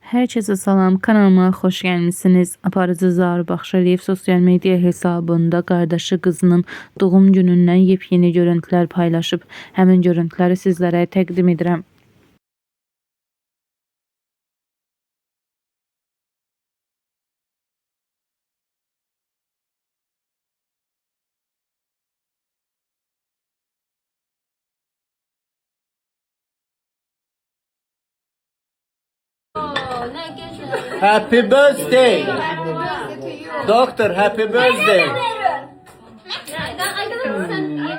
Herkese salam, kanalıma xoş gəlmisiniz. Aparıcı Zaur Baxşaliyev sosyal media hesabında qardaşı qızının doğum günündən yepyeni görüntülər paylaşıb. Həmin görüntüləri sizlərə təqdim edirəm. Happy birthday. Doctor, happy birthday.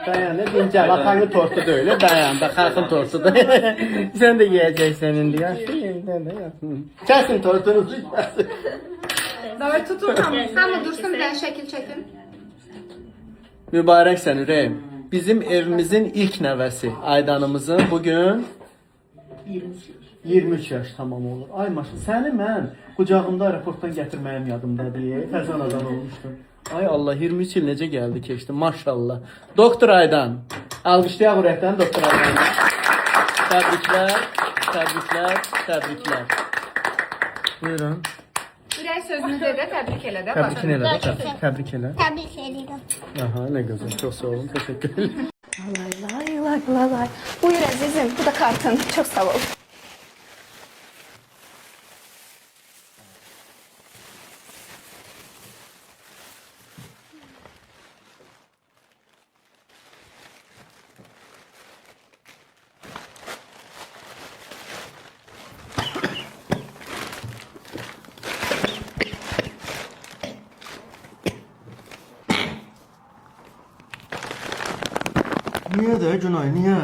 Dayan, dincel. Atanın tortu da öyle. Dayan, da kalkın tortu da. Sen de yiyeceksin indi ya. Kesin tortunu. Davay tutun hamı dursun bir şekil çekin. Mübarek sen ürəyim. Bizim evimizin ilk nəvəsi Aydanımızın bugün 23 yaş tamam olur. Ay maşın səni mən qucağımda aeroportdan gətirməyim yadımda deyə təzən adam olmuşdu. Ay Allah 23 il necə gəldi keçdi maşallah. Doktor Aydan. Alqışlayaq ürəkdən Doktor Aydan. Təbriklər, təbriklər, təbriklər. Buyurun. Ürək sözünü de təbrik elə də. Təbrik elə, təbrik elə. Tabii ederim. Aha ne güzel. Çok sağ olun. Teşekkür ederim. Lay. Buyur əzizim, bu da kartın. Çok sağ ol. Niye de Günay niye?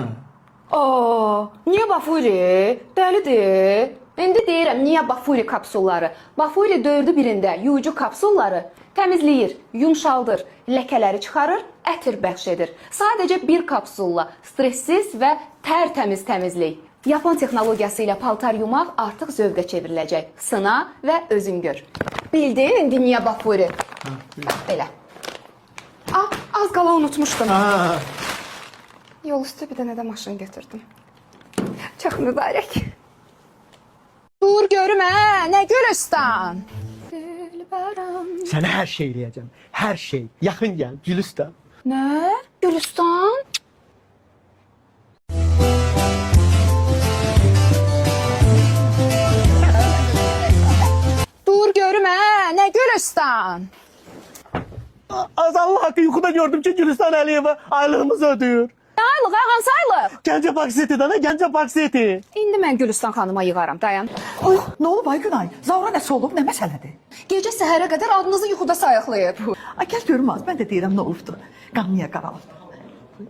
Niyə Bafuri? Dəlidir. İndi deyirəm, niyə Bafuri kapsulları? Bafuri 4-ü birində yuyucu kapsulları təmizləyir, yumşaldır, ləkələri çıxarır, ətir bəxş edir. Sadəcə bir kapsulla stressiz və tərtəmiz təmizlik. Yapon texnologiyası ilə paltar yumaq artıq zövqə çevriləcək. Sına və özün gör. Bildin indi niyə Bafuri? Belə. Az qala unutmuşdum. Yol üstü bir dənə də maşın götürdüm. Çox mübarək. Dur görüm nə Gülistan. Sana her şey diyeceğim. Her şey. Yakın gel. Gülistan. Nə? Gülistan? Dur görüm nə Gülistan. Az Allah hakkı yukarıda gördüm ki Gülistan Aliyeva aylığımızı ödüyor. Aylıq, hansı aylıq? Gence Park City'den ha Gence Park City. İndi mən Gülistan xanıma yığaram, dayan. Ay, nə olub ay Günay? Zavra nəsə olub, nə məsələdir? Gecə səhərə qədər adınızı yuxuda sayıqlayıb. Ay, gəl görüm az, mən də deyirəm nə olubdu. Qanlıya qaralıb.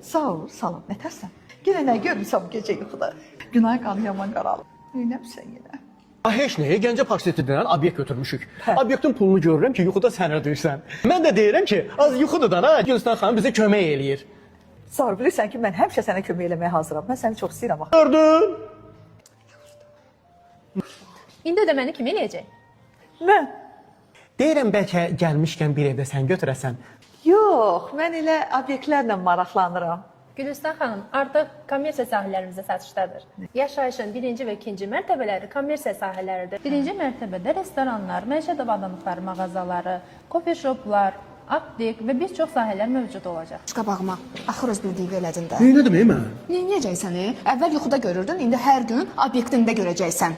Sağ ol, salam, nətərsən? Yenə nə görmüsən bu gecə yuxuda? Günay qanı yaman qaralıb. Neynəmsən yenə? Heç nəyə Gence Park City'den obyekt götürmüşük. Obyektin pulunu görürəm ki yuxuda sən ödəyirsən. Mən də deyirəm ki az yuxudadan ha Gülistan xanım bizə kömək eləyir. Sağ ol, bilirsən ki mən həmişə sənə kömək eləməyə hazıram. Mən səni çox istəyirəm. Gördün? İndi ödəməni kim eləyəcək? Mən? Deyirəm bəlkə gəlmişkən bir evdə sən götürəsən. Yox, mən elə obyektlərlə maraqlanıram. Gülistan xanım, artıq kommersiya sahələrimizdə satışdadır. Yaşayışın birinci və ikinci mərtəbələri kommersiya sahələridir. Birinci mərtəbədə restoranlar, məişət avadanlıqları mağazaları, coffee shoplar, aptek və bir çox sahələr mövcud olacaq. Çıx qabağıma, axır öz bildiyi elədin də. Nə demək mən? Neyəcəksən? Əvvəl yuxuda görürdün, indi hər gün obyektində görəcəksən.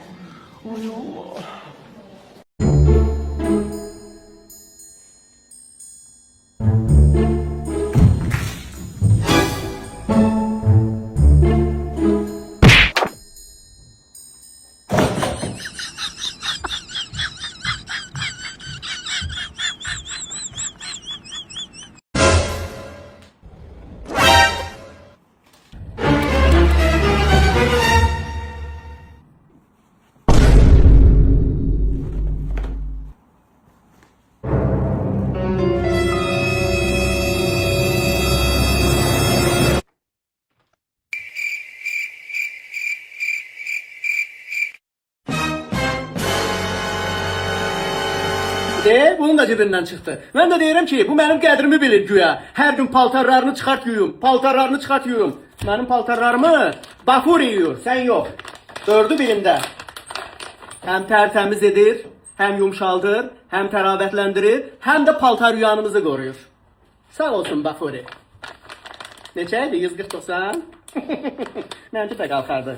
Bunun da cibinden çıktı. Ben de diyorum ki bu benim qədrimi bilir güya. Her gün paltarlarını çıkart yuyum. Paltarlarını çıkart yuyum. Benim paltarlarımı Bafur yiyor. Sen yok. 4'ü birində. Həm tərtəmiz edir, həm yumşaldır, həm təravətləndirir, həm də paltar yuyanımızı qoruyur. Sağ olsun Bafuri. Neçə idi? 149? Mənfi də qalxardı.